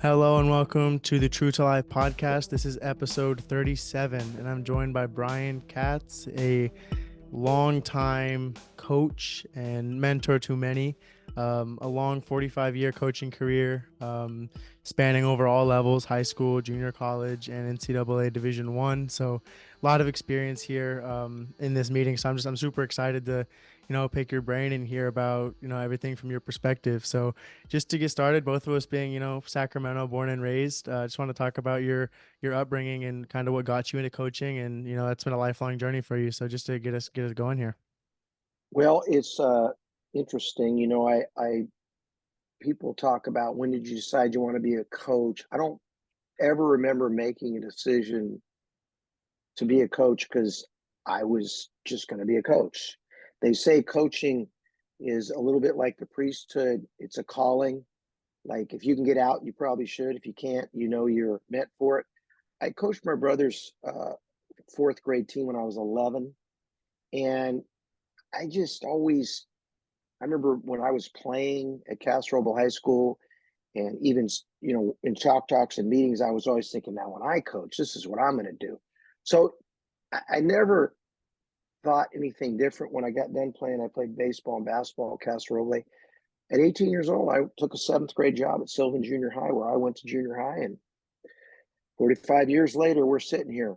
Hello and welcome to the True to Life podcast. This is episode 37, and I'm joined by Brian Katz, a longtime coach and mentor to many. A long 45-year coaching career, spanning over all levels: high school, junior college, and NCAA Division One. So, a lot of experience here in this meeting. So I'm super excited to, pick your brain and hear about everything from your perspective. So, just to get started, both of us being Sacramento born and raised, just want to talk about your upbringing and kind of what got you into coaching, and that's been a lifelong journey for you. So just to get us going here. Well, it's interesting. I people talk about when did you decide you want to be a coach? I don't ever remember making a decision to be a coach because I was just going to be a coach. They say coaching is a little bit like the priesthood. It's a calling. Like if you can get out, you probably should. If you can't, you're meant for it. I coached my brother's fourth grade team when I was 11, and I just always I remember when I was playing at Castro High School, and even in chalk talks and meetings, I was always thinking, now when I coach, this is what I'm going to do. So I never thought anything different. When I got done playing, I played baseball and basketball at Castro. At 18 years old, I took a seventh grade job at Sylvan Junior High, where I went to junior high. And 45 years later, we're sitting here.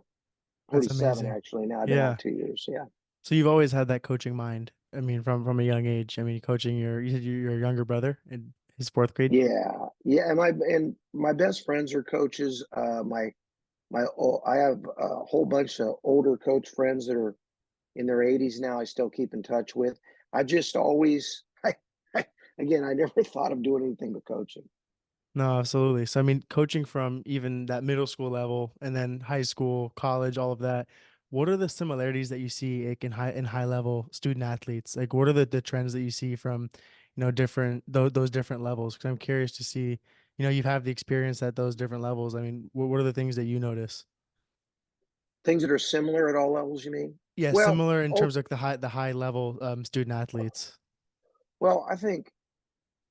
That's 47 amazing. actually. Now I've been Yeah. out 2 years. Yeah. So you've always had that coaching mind. I mean, from a young age. I mean, coaching you said your younger brother in his fourth grade. Yeah, yeah, and my best friends are coaches. I have a whole bunch of older coach friends that are in their 80s now. I still keep in touch with. I just always, again, I never thought of doing anything but coaching. No, absolutely. So I mean, coaching from even that middle school level and then high school, college, all of that. What are the similarities that you see like, in high level student athletes? Like, what are the trends that you see from, different those different levels? Because I'm curious to see, you have the experience at those different levels. I mean, what are the things that you notice? Things that are similar at all levels, you mean? Yeah, Well, similar in oh, terms of the high level student athletes. well, I think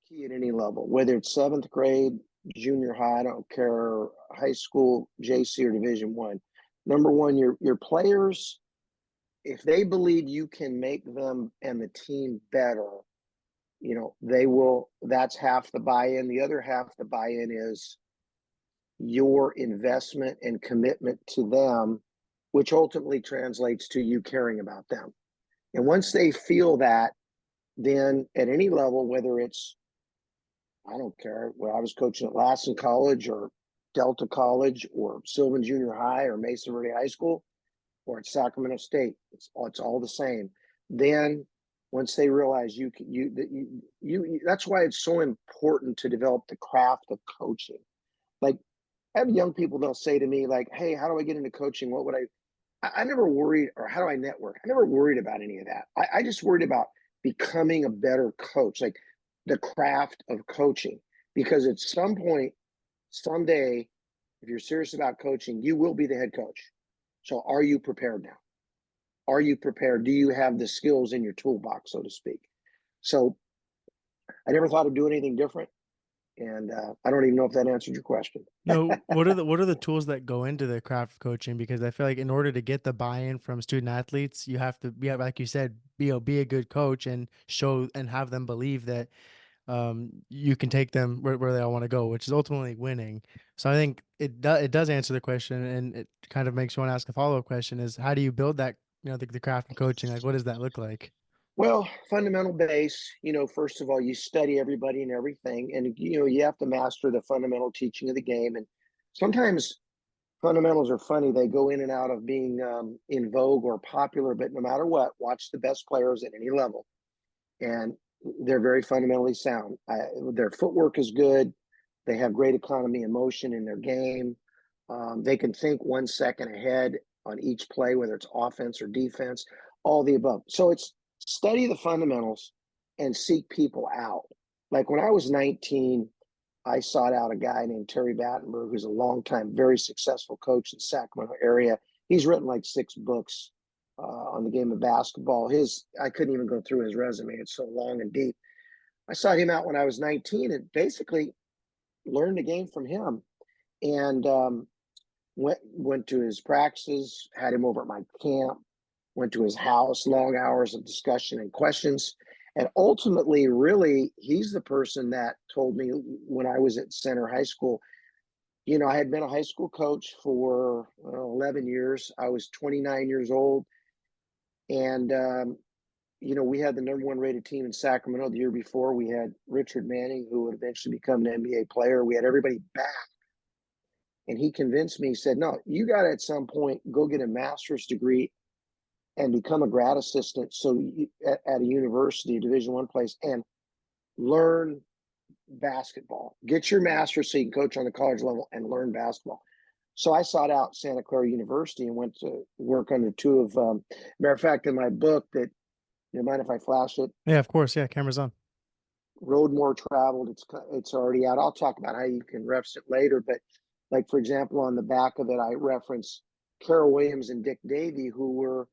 key at any level, whether it's seventh grade, junior high, I don't care, high school, JC or Division One. Number one, your players, if they believe you can make them and the team better, they will. That's half the buy-in. The other half the buy-in is your investment and commitment to them, which ultimately translates to you caring about them. And once they feel that, then at any level, whether it's, I don't care, where I was coaching at Lassen College or Delta College or Sylvan Junior High or Mesa Verde High School or at Sacramento State, it's all the same. Then once they realize that's why it's so important to develop the craft of coaching. Like I have young people, they'll say to me like, "Hey, how do I get into coaching? What would I never worried, or how do I network? I never worried about any of that. I just worried about becoming a better coach, like the craft of coaching. Because at some point, someday, if you're serious about coaching, you will be the head coach. So are you prepared now? Are you prepared? Do you have the skills in your toolbox, so to speak? So I never thought of doing anything different. And I don't even know if that answered your question. No, what are the tools that go into the craft of coaching? Because I feel like in order to get the buy-in from student athletes, you have to be, like you said, be a good coach and show and have them believe that you can take them where they all want to go, which is ultimately winning. So I think it does answer the question, and it kind of makes you want to ask a follow-up question: is how do you build that, the craft of coaching? Like, what does that look like? Well, fundamental base, first of all, you study everybody and everything. And, you have to master the fundamental teaching of the game. And sometimes fundamentals are funny. They go in and out of being in vogue or popular, but no matter what, watch the best players at any level. And they're very fundamentally sound. Their footwork is good. They have great economy and motion in their game. They can think 1 second ahead on each play, whether it's offense or defense, all the above. So it's study the fundamentals and seek people out. Like when I was 19, I sought out a guy named Terry Battenberg, who's a longtime, very successful coach in the Sacramento area. He's written like 6 books on the game of basketball. I couldn't even go through his resume. It's so long and deep. I sought him out when I was 19, and basically learned the game from him, and went to his practices, had him over at my camp, went to his house, long hours of discussion and questions. And ultimately, really, he's the person that told me when I was at Center High School. I had been a high school coach for 11 years. I was 29 years old. And, we had the number one rated team in Sacramento the year before. We had Richard Manning, who would eventually become an NBA player. We had everybody back. And he convinced me, he said, no, you got to at some point go get a master's degree and become a grad assistant at a university, a Division I place, and learn basketball. Get your master's so you can coach on the college level and learn basketball. So I sought out Santa Clara University and went to work under two of, matter of fact, in my book that, you mind if I flash it? Yeah, of course. Yeah, camera's on. Road More Traveled. It's already out. I'll talk about how you can reference it later. But like, for example, on the back of it, I reference Carol Williams and Dick Davey, who were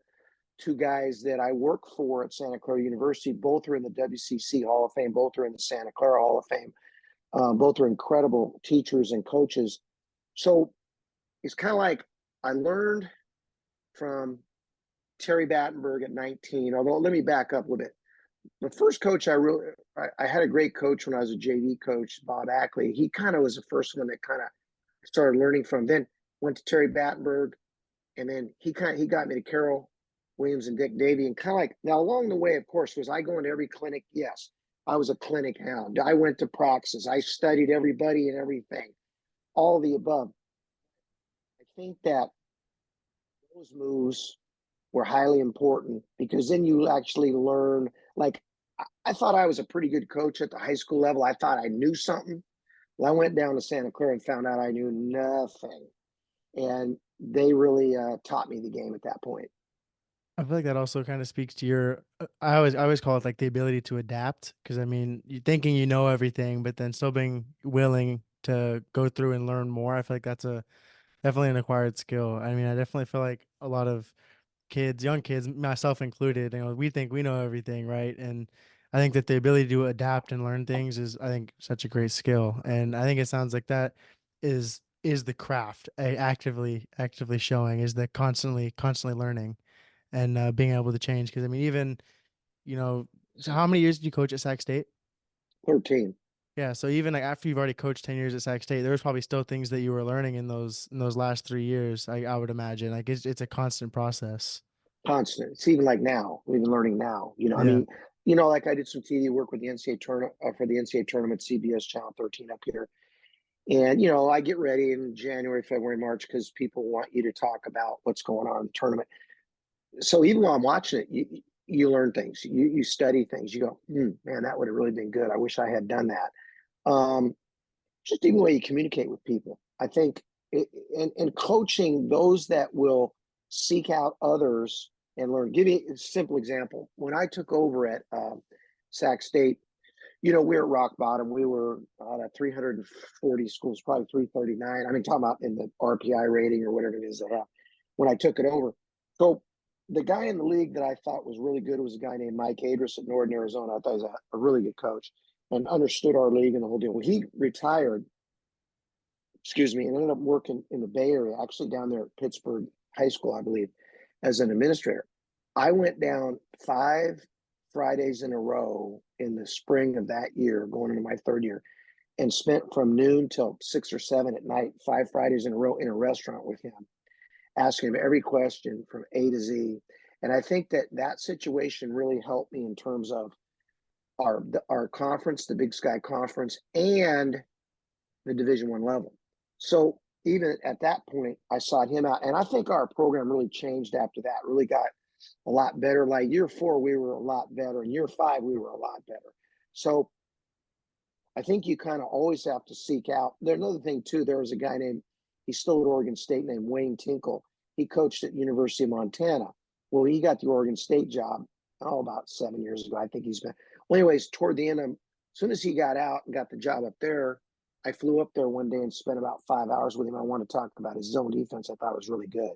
two guys that I work for at Santa Clara University. Both are in the WCC Hall of Fame. Both are in the Santa Clara Hall of Fame. Both are incredible teachers and coaches. So it's kind of like I learned from Terry Battenberg at 19, although let me back up a little bit. The first coach I had a great coach when I was a JV coach, Bob Ackley. He kind of was the first one that kind of started learning from. Then went to Terry Battenberg, and then he got me to Carol Williams and Dick Davey, and kind of like, now along the way, of course, was I going to every clinic? Yes, I was a clinic hound. I went to praxis. I studied everybody and everything, all the above. I think that those moves were highly important because then you actually learn. Like, I thought I was a pretty good coach at the high school level. I thought I knew something. Well, I went down to Santa Clara and found out I knew nothing. And they really taught me the game at that point. I feel like that also kind of speaks to your. I always call it like the ability to adapt, because I mean, you thinking you know everything, but then still being willing to go through and learn more. I feel like that's a definitely an acquired skill. I mean, I definitely feel like a lot of kids, young kids, myself included, we think we know everything, right? And I think that the ability to adapt and learn things is, I think, such a great skill. And I think it sounds like that is the craft, actively showing, is the constantly learning and being able to change. Because I mean, even so how many years did you coach at Sac State? 13. Yeah, so even like after you've already coached 10 years at Sac State, there was probably still things that you were learning in those last 3 years. I would imagine like it's a constant process. Constant. It's even like now, even learning now. I Yeah. mean, like I did some TV work with the NCAA tournament for the NCAA tournament, CBS Channel 13 up here. And, I get ready in January, February, March because people want you to talk about what's going on in the tournament. So even while I'm watching it, you learn things, you study things. You go, man, that would have really been good. I wish I had done that. Just even the way you communicate with people. I think in coaching, those that will seek out others and learn. Give you a simple example. When I took over at Sac State, we were at rock bottom. We were at 340 schools, probably 339. I mean, talking about in the RPI rating or whatever it is they have when I took it over. So the guy in the league that I thought was really good was a guy named Mike Eagerness at Northern Arizona. I thought he was a really good coach and understood our league and the whole deal. Well, he retired, and ended up working in the Bay Area, actually down there at Pittsburgh High School, I believe, as an administrator. I went down 5 Fridays in a row in the spring of that year, going into my third year, and spent from noon till 6 or 7 at night, 5 Fridays in a row in a restaurant with him, asking him every question from A to Z. And I think that situation really helped me in terms of our conference, the Big Sky Conference, and the Division I level. So even at that point, I sought him out, and I think our program really changed after that. Really got a lot better. Like year 4, we were a lot better. In year 5, we were a lot better. So I think you kind of always have to seek out. There's another thing too. There was a guy he's still at Oregon State, named Wayne Tinkle. He coached at University of Montana. Well, he got the Oregon State job, about 7 years ago. I think he's been. Well, anyways, toward the end, as soon as he got out and got the job up there, I flew up there one day and spent about 5 hours with him. I want to talk about his zone defense. I thought it was really good.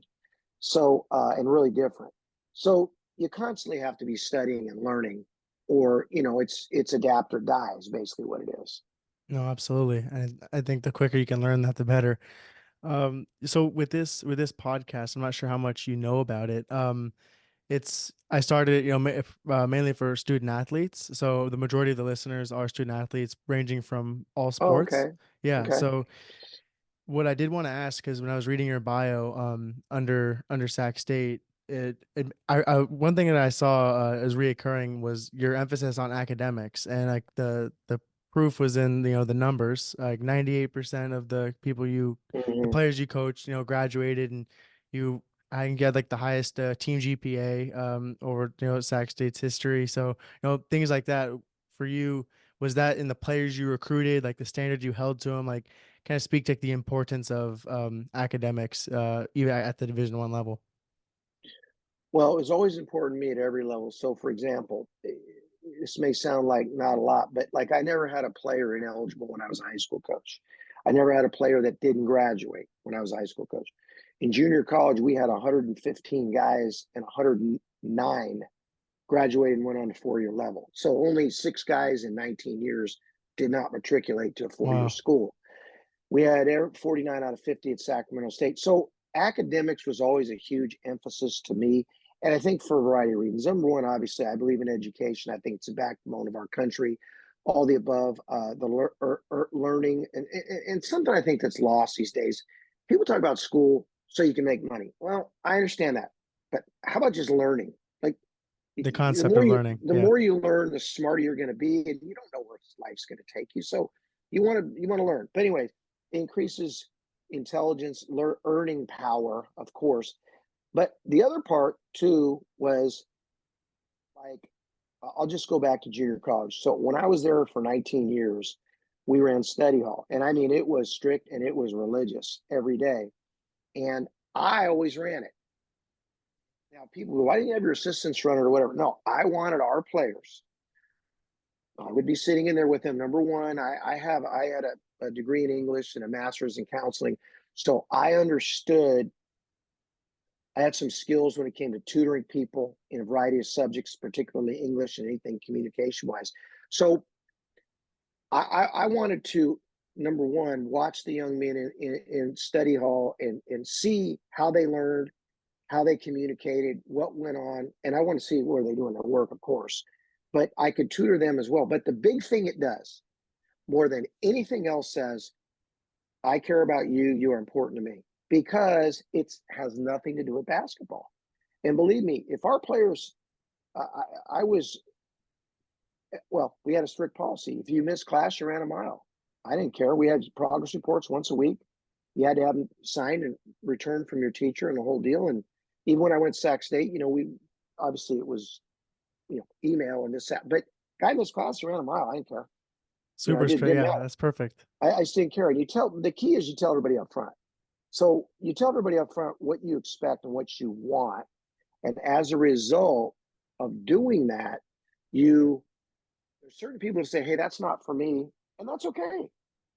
So, and really different. So you constantly have to be studying and learning, or, it's adapt or die is basically what it is. No, absolutely. And I think the quicker you can learn that, the better. So with this podcast, I'm not sure how much you know about it. It's I started, mainly for student athletes. So the majority of the listeners are student athletes, ranging from all Oh, sports. okay. Yeah. Okay. So what I did want to ask, because when I was reading your bio, under Sac State, I one thing that I saw as reoccurring was your emphasis on academics, and like the proof was in the numbers. Like 98% of the Hmm. players you coached, graduated, and you I can get like the highest team GPA over Sac State's history. So things like that for you, was that in the players you recruited, like the standard you held to them, like kind of speak to like, the importance of academics, even at the Division I level. Well, it was always important to me at every level. So, for example, this may sound like not a lot, but like I never had a player ineligible when I was a high school coach. I never had a player that didn't graduate when I was a high school coach. In junior college, we had 115 guys, and 109 graduated and went on to 4-year level. So only 6 guys in 19 years did not matriculate to a 4-year Wow. school. We had 49 out of 50 at Sacramento State. So academics was always a huge emphasis to me. And I think for a variety of reasons. Number one, obviously, I believe in education. I think it's the backbone of our country. All the above, learning, and something I think that's lost these days. People talk about school so you can make money. Well, I understand that, but how about just learning? Like The the concept more of you learning. the Yeah. more you learn, the smarter you're going to be, and you don't know where life's going to take you. So you want to learn. But anyways, increases intelligence, earning power, of course. But the other part too was like, I'll just go back to junior college. So when I was there for 19 years, we ran study hall, and I mean it was strict and it was religious every day, and I always ran it. Now people go, why didn't you have your assistants run it or whatever? No, I wanted our players. I would be sitting in there with them. Number one, I had a degree in English and a master's in counseling, so I understood. I had some skills when it came to tutoring people in a variety of subjects, particularly English and anything communication wise. So I wanted to, number one, watch the young men in study hall and see how they learned, how they communicated, what went on, and I want to see where they're doing their work, of course. But I could tutor them as well. But the big thing it does, more than anything else, says, I care about you. You are important to me, because it has nothing to do with basketball. And believe me, if our players, I was, well, we had a strict policy. If you missed class, you ran a mile. I didn't care. We had progress reports once a week. You had to have them signed and returned from your teacher and the whole deal. And even when I went to Sac State, we obviously it was, email and this, that, but guy missed class, you ran a mile. I didn't care. Super It straight. didn't Yeah, matter. that's perfect. I just didn't care. And the key is you tell everybody up front. So you tell everybody up front what you expect and what you want. And as a result of doing that, there's certain people who say, hey, that's not for me. And that's okay.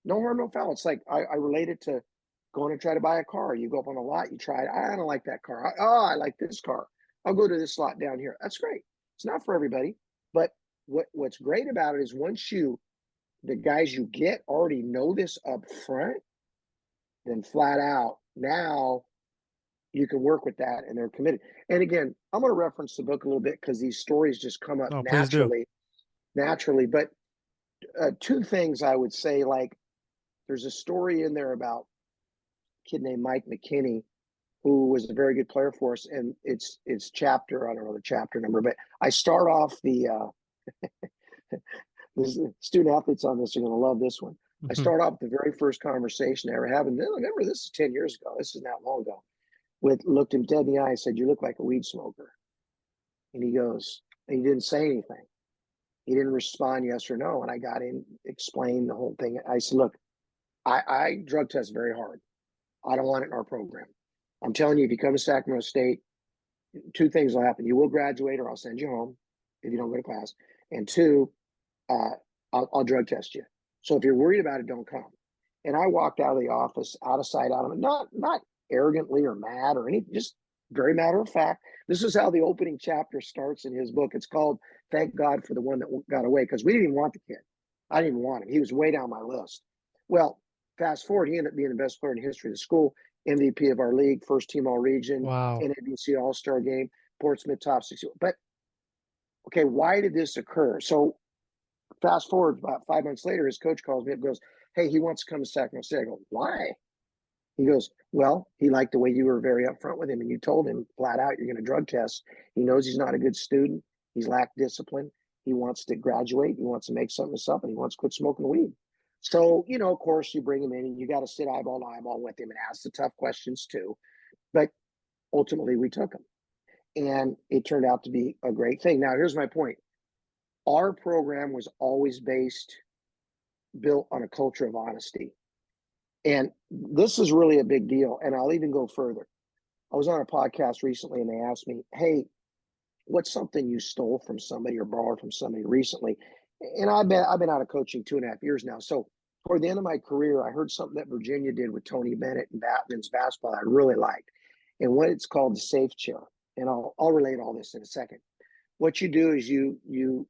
No harm, no foul. It's like I relate it to going to try to buy a car. You go up on a lot, you try it. I don't like that car. I like this car. I'll go to this lot down here. That's great. It's not for everybody. But what's great about it is once the guys you get already know this up front, then flat out now you can work with that and they're committed. And again, I'm going to reference the book a little bit because these stories just come up No, please do. naturally. But two things I would say, like there's a story in there about a kid named Mike McKinney who was a very good player for us, and it's chapter, I don't know the chapter number, but I start off the student athletes on this are going to love this one. I Mhm. start off the very first conversation I ever had, and remember this is 10 years ago, this is not long ago, with looked him dead in the eye and said, you look like a weed smoker. And he goes, and he didn't say anything. He didn't respond yes or no. And I got in, explained the whole thing. I said, look, I drug test very hard. I don't want it in our program. I'm telling you, if you come to Sacramento State, two things will happen. You will graduate or I'll send you home if you don't go to class. And two, uh, I'll drug test you. So if you're worried about it, don't come. And I walked out of the office, out of sight, out of not arrogantly or mad or anything, just very matter of fact. This is how the opening chapter starts in his book. It's called "Thank God for the One That Got Away," because we didn't even want the kid. I didn't even want him. He was way down my list. Well, fast forward, he ended up being the best player in the history of the school, MVP of our league, first team all region, Wow. NABC All-Star game, Portsmouth top 60. But okay, why did this occur? So fast forward about 5 months later, his coach calls me up and goes, "Hey, he wants to come to Sacramento State." I go, "Why?" He goes, "Well, he liked the way you were very upfront with him and you told him flat out you're going to drug test. He knows he's not a good student. He's lacked discipline. He wants to graduate. He wants to make something of himself and he wants to quit smoking weed." So, of course, you bring him in and you got to sit eyeball to eyeball with him and ask the tough questions too. But ultimately, we took him. And it turned out to be a great thing. Now, here's my point. Our program was always built on a culture of honesty. And this is really a big deal. And I'll even go further. I was on a podcast recently and they asked me, "Hey, what's something you stole from somebody or borrowed from somebody recently?" And I've been out of coaching 2.5 years now. So toward the end of my career, I heard something that Virginia did with Tony Bennett and men's basketball I really liked. And what it's called the safe chair. And I'll relate all this in a second. What you do is you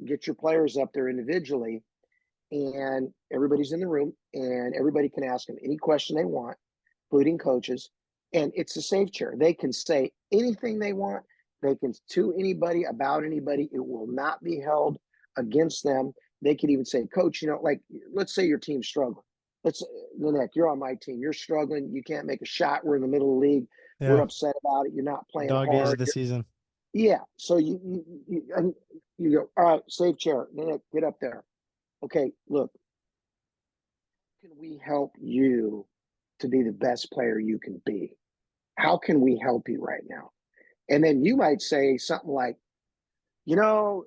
get your players up there individually and everybody's in the room and everybody can ask them any question they want, including coaches. And it's a safe chair. They can say anything they want. They can to anybody about anybody. It will not be held against them. They could even say, "Coach, like let's say your team's struggling. Let's Nanik, you're on my team. You're struggling. You can't make a shot. We're in the middle of the league. We're Yeah. upset about it. You're not playing Dog days of hard. the season. Yeah. So you go, all right, safe chair. Nanik, get up there. Okay, look, can we help you to be the best player you can be? How can we help you right now?" And then you might say something like, you know,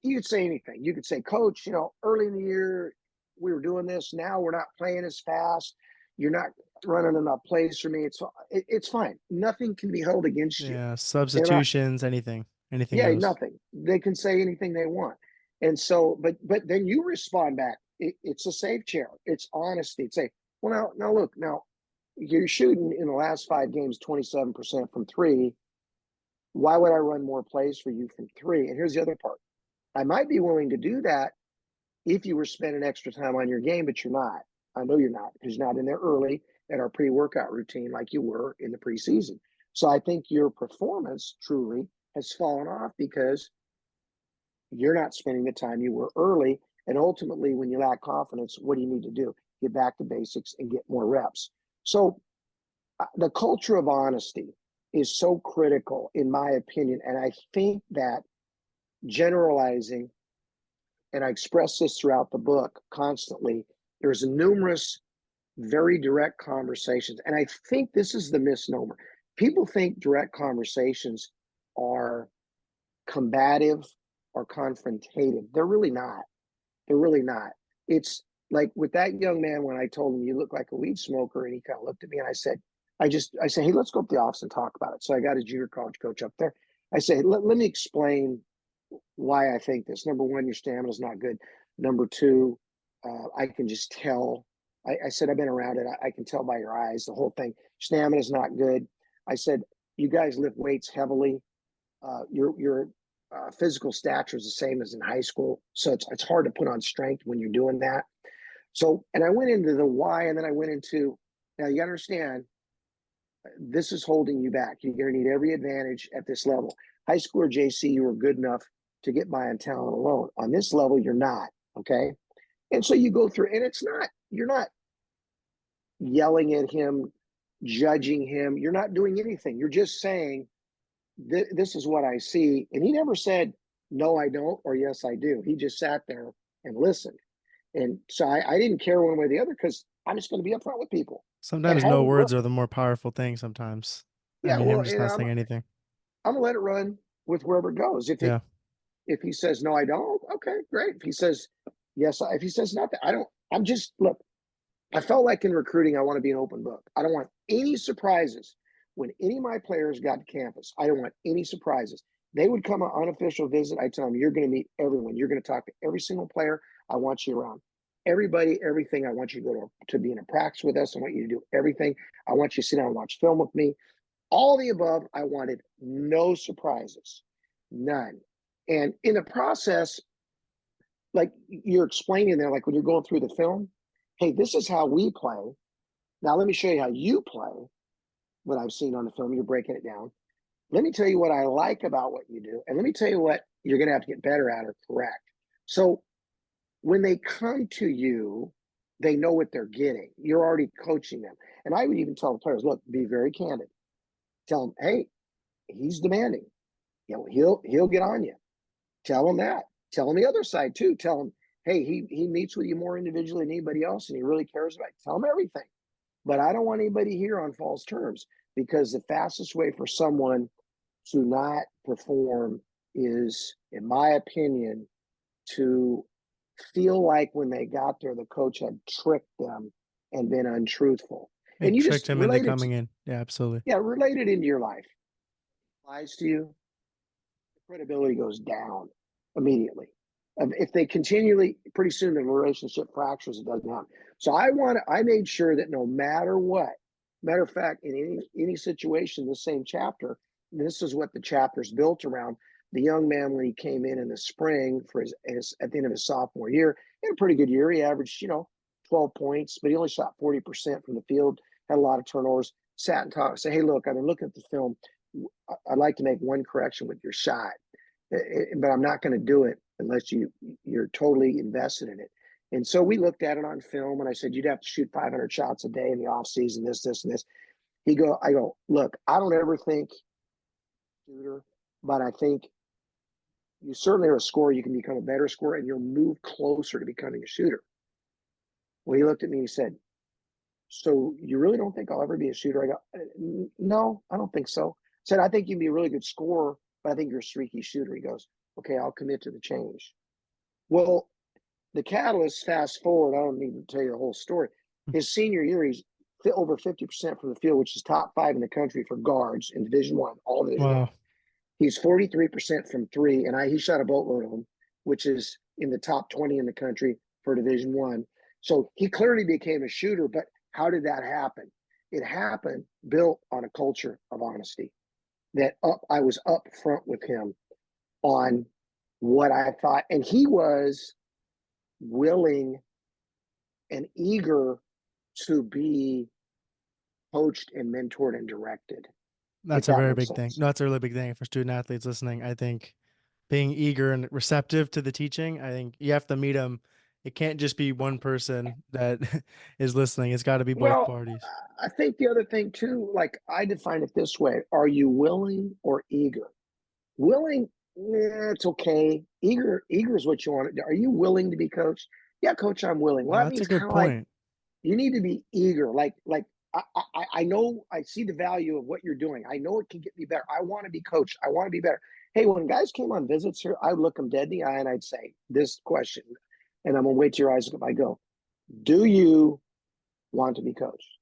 you could say anything. You could say, "Coach, early in the year, we were doing this. Now we're not playing as fast. You're not running enough plays for me. It's fine. Nothing can be held against you." Yeah. And Substitutions, anything yeah, goes. nothing. They can say anything they want. And so, but then you respond back. It's a safe chair. It's honesty. It's say, "Well, now look, now you're shooting in the last 5 games 27% from three. Why would I run more plays for you from three? And here's the other part. I might be willing to do that if you were spending extra time on your game, but you're not. I know you're not because you're not in there early at our pre-workout routine like you were in the preseason. So I think your performance truly has fallen off because you're not spending the time you were early. And ultimately, when you lack confidence, what do you need to do? Get back to basics and get more reps." So the culture of honesty is so critical, in my opinion. And I think that generalizing, and I express this throughout the book constantly, there's numerous very direct conversations. And I think this is the misnomer. People think direct conversations are combative or confrontative. They're really not. They're really not. It's like with that young man when I told him, "You look like a weed smoker," and he kind of looked at me and I said, "Hey, let's go up to the office and talk about it." So I got a junior college coach up there. I say, "Hey, let me explain why I think this. Number one, your stamina is not good. Number two, I can just tell." I said, "I've been around it. I can tell by your eyes, the whole thing. Stamina is not good." I said, "You guys lift weights heavily. Your physical stature is the same as in high school. So it's hard to put on strength when you're doing that." So, and I went into the why, and then I went into, now you understand, this is holding you back. You're going to need every advantage at this level. High school or JC, you were good enough to get by on talent alone. On this level, you're not. Okay. And so you go through, and you're not yelling at him, judging him. You're not doing anything. You're just saying, this is what I see. And he never said, "No, I don't," or "Yes, I do." He just sat there and listened. And so I didn't care one way or the other because I'm just going to be upfront with people. And Sometimes no hey, words look, are the more powerful thing sometimes. I yeah, mean, well, him just and not saying anything. I'm gonna let it run with wherever it goes. Yeah. If he says no, I don't. Okay, great. If he says yes, if he says nothing, I don't. I'm just look. I felt like in recruiting, I want to be an open book. I don't want any surprises when any of my players got to campus. I don't want any surprises. They would come on unofficial visit. I tell them, "You're going to meet everyone. You're going to talk to every single player. I want you around everybody, everything. I want you to go to be in a practice with us. I want you to do everything. I want you to sit down and watch film with me." All the above. I wanted no surprises, none. And in the process, like you're explaining there, like when you're going through the film, hey, this is how we play. Now let me show you how you play what I've seen on the film. You're breaking it down. Let me tell you what I like about what you do. And let me tell you what you're going to have to get better at or correct. So when they come to you, they know what they're getting. You're already coaching them. And I would even tell the players, look, be very candid. Tell them, hey, he's demanding. He'll get on you. Tell him that. Tell him the other side too. Tell him, hey, he meets with you more individually than anybody else, and he really cares about you. Tell him everything. But I don't want anybody here on false terms, because the fastest way for someone to not perform is, in my opinion, to feel like when they got there, the coach had tricked them and been untruthful. It And you tricked just him into coming in. Yeah, absolutely. relate it into your life. Lies to you, credibility goes down immediately. If they continually, pretty soon the relationship fractures, it doesn't happen. So I made sure that no matter what, matter of fact, in any situation, the same chapter, this is what the chapter's built around. The young man, when he came in the spring for his at the end of his sophomore year, he had a pretty good year. He averaged, 12 points, but he only shot 40% from the field, had a lot of turnovers. Sat and talked, say, hey, look, I've been looking at the film. I'd like to make one correction with your shot, but I'm not going to do it unless you're totally invested in it. And so we looked at it on film, and I said, you'd have to shoot 500 shots a day in the off season, this, and this. I go, look, I don't ever think shooter, but I think you certainly are a scorer. You can become a better scorer, and you'll move closer to becoming a shooter. Well, he looked at me and he said, so you really don't think I'll ever be a shooter? I go, no, I don't think so. I said, I think you can be a really good scorer, but I think you're a streaky shooter. He goes, okay, I'll commit to the change. Well, the catalyst, fast forward, I don't need to tell you the whole story. His senior year, he's over 50% from the field, which is top 5 in the country for guards in Division One, all Division One. Wow. He's 43% from three, and he shot a boatload of them, which is in the top 20 in the country for Division One. So he clearly became a shooter, but how did that happen? It happened built on a culture of honesty. I was up front with him on what I thought, and he was willing and eager to be coached and mentored and directed. That's If a that very makes big thing. sense. No, that's a really big thing for student athletes listening. I think being eager and receptive to the teaching, I think you have to meet them. It can't just be one person that is listening. It's got to be both Well, parties. I think the other thing too, like I define it this way: are you willing or eager? Willing, it's okay. Eager is what you want. Are you willing to be coached? Yeah, coach, I'm willing. Well, No, that that's a means kind good of like point. you need to be eager. I know I see the value of what you're doing. I know it can get me better. I want to be coached. I want to be better. Hey, when guys came on visits here, I would look them dead in the eye and I'd say this question, and I'm gonna wait till your eyes look up. I go, do you want to be coached?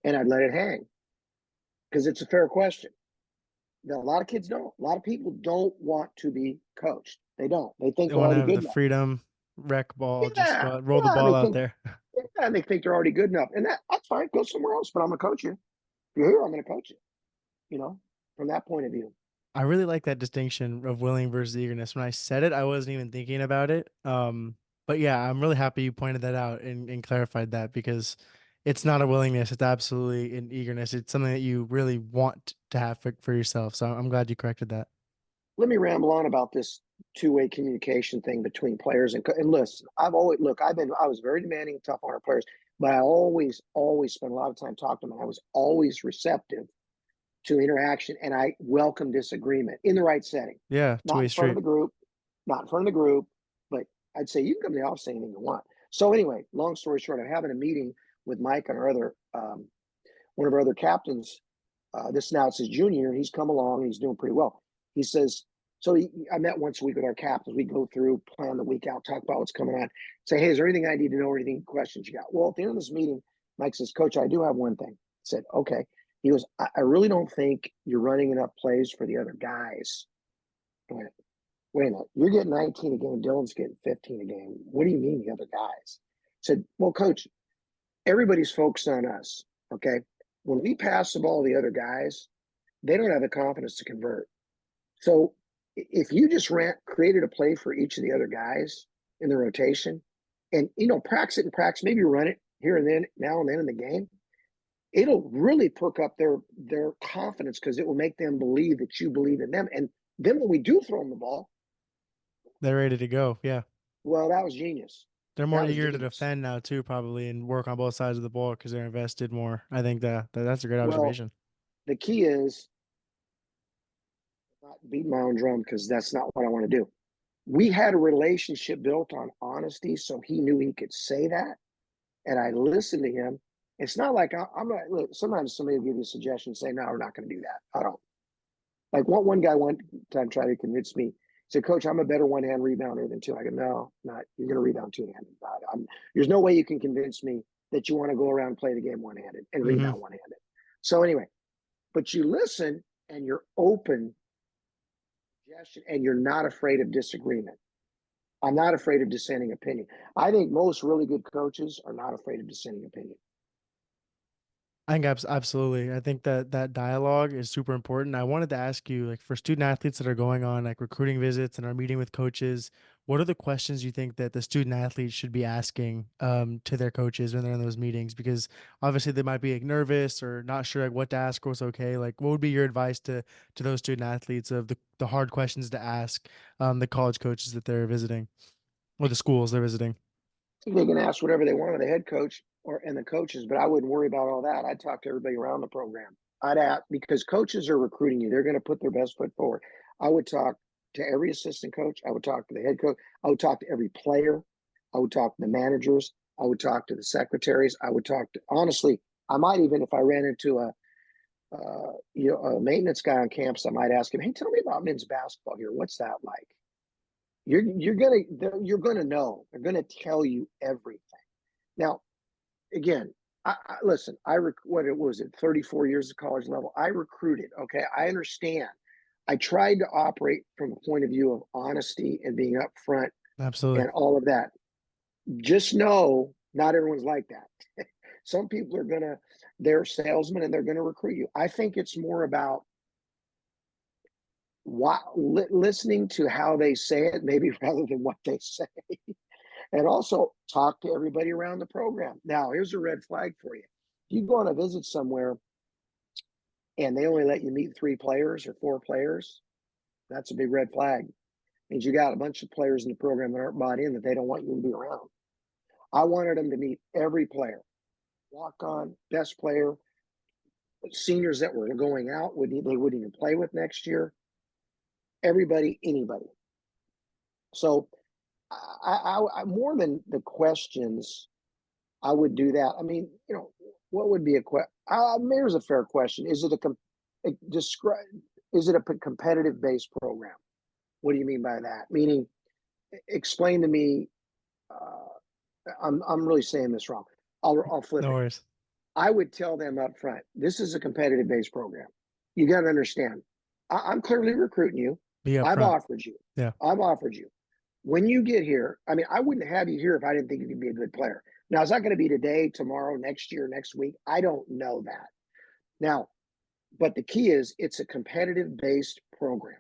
And I'd let it hang because it's a fair question. A lot of kids don't. A lot of people don't want to be coached. They don't. They think They they're want to already have good the enough. freedom, wreck ball, just Yeah, go out, roll the yeah. And ball out there. they think they're already good enough, and that's fine. Go somewhere else, but I'm gonna coach you. If you're here, I'm gonna coach you. You know, from that point of view. I really like that distinction of willing versus eagerness. When I said it, I wasn't even thinking about it. But yeah, I'm really happy you pointed that out and clarified that, because it's not a willingness. It's absolutely an eagerness. It's something that you really want to have for yourself. So I'm glad you corrected that. Let me ramble on about this two-way communication thing between players and listen. I was very demanding, tough on our players, but I always spent a lot of time talking to them. I was always receptive to interaction, and I welcome disagreement in the right setting, Yeah, not two-way in front of street. the group, not in front of the group, but I'd say you can come to the office, say anything you want. So anyway, long story short, I'm having a meeting with Mike and our other one of our other captains. This now it's his junior year. He's come along. He's doing pretty well. He says, I met once a week with our captains. We go through, plan the week out, talk about what's coming on. Say, hey, is there anything I need to know or anything questions you got? Well, at the end of this meeting, Mike says, Coach, I do have one thing. I said, okay. He goes, I really don't think you're running enough plays for the other guys. I went, wait a minute, you're getting 19 a game. Dylan's getting 15 a game. What do you mean the other guys? I said, well, Coach, everybody's focused on us. Okay. When we pass the ball to the other guys, they don't have the confidence to convert. So if you just created a play for each of the other guys in the rotation, and practice it and practice, maybe run it here and then, now and then in the game, it'll really perk up their confidence because it will make them believe that you believe in them. And then when we do throw them the ball, They're ready to go. Yeah. well, that was genius. They're more That was eager to genius. defend now too, probably, and work on both sides of the ball because they're invested more. I think that's a great Well, observation. the key is not beating my own drum because that's not what I want to do. We had a relationship built on honesty, so he knew he could say that, and I listened to him. It's not like I'm not. Look, sometimes somebody will give you a suggestion, say, "No, we're not going to do that." I don't. Like one guy one time tried to convince me. He said, "Coach, I'm a better one-hand rebounder than two." I go, "No, not. You're going to rebound two-handed. There's no way you can convince me that you want to go around and play the game one-handed and Hmm. rebound one-handed." So anyway, but you listen and you're open and you're not afraid of disagreement. I'm not afraid of dissenting opinion. I think most really good coaches are not afraid of dissenting opinion. I think absolutely. I think that dialogue is super important. I wanted to ask you, like, for student athletes that are going on like recruiting visits and are meeting with coaches, what are the questions you think that the student athletes should be asking to their coaches when they're in those meetings? Because obviously they might be like, nervous or not sure like what to ask or what's okay. Like, what would be your advice to those student athletes of the hard questions to ask the college coaches that they're visiting or the schools they're visiting? They can ask whatever they want of the head coach and the coaches, but I wouldn't worry about all that. I'd talk to everybody around the program. I'd ask because coaches are recruiting you. They're going to put their best foot forward. I would talk to every assistant coach. I would talk to the head coach. I would talk to every player. I would talk to the managers. I would talk to the secretaries. I would talk to honestly. I might even if I ran into a maintenance guy on campus, I might ask him, "Hey, tell me about men's basketball here. What's that like?" You're gonna know. They're gonna tell you everything. Now, again, listen. What it was it 34 years of college level. I recruited. Okay, I understand. I tried to operate from a point of view of honesty and being upfront Absolutely. and all of that. Just know, not everyone's like that. Some people they're salesmen and they're gonna recruit you. I think it's more about listening to how they say it, maybe rather than what they say. And also talk to everybody around the program. Now, here's a red flag for you. You go on a visit somewhere and they only let you meet 3 players or 4 players, that's a big red flag. It means you got a bunch of players in the program that aren't bought in that they don't want you to be around. I wanted them to meet every player, walk on, best player, seniors that were going out, they wouldn't even play with next year, everybody, anybody. So I more than the questions, I would do that. I mean, what would be a question? Here's a fair question: Is it describe? Is it a competitive based program? What do you mean by that? Meaning, explain to me. I'm really saying this wrong. I'll flip No it. worries. I would tell them up front. This is a competitive based program. You got to understand. I'm clearly recruiting you. Be I've upfront. offered you. Yeah. I've offered you. When you get here, I mean, I wouldn't have you here if I didn't think you could be a good player. Now, is that going to be today, tomorrow, next year, next week? I don't know that. Now, but the key is it's a competitive based program.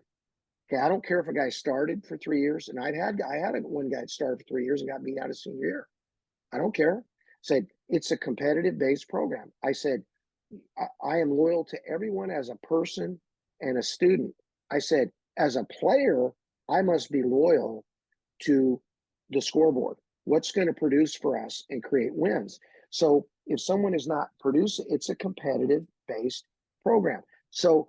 Okay, I don't care if a guy started for 3 years, and I had one guy that started for 3 years and got beat out his senior year. I don't care. Said it's a competitive based program. I said I am loyal to everyone as a person and a student. I said as a player, I must be loyal to the scoreboard. What's going to produce for us and create wins? So if someone is not producing, it's a competitive based program. So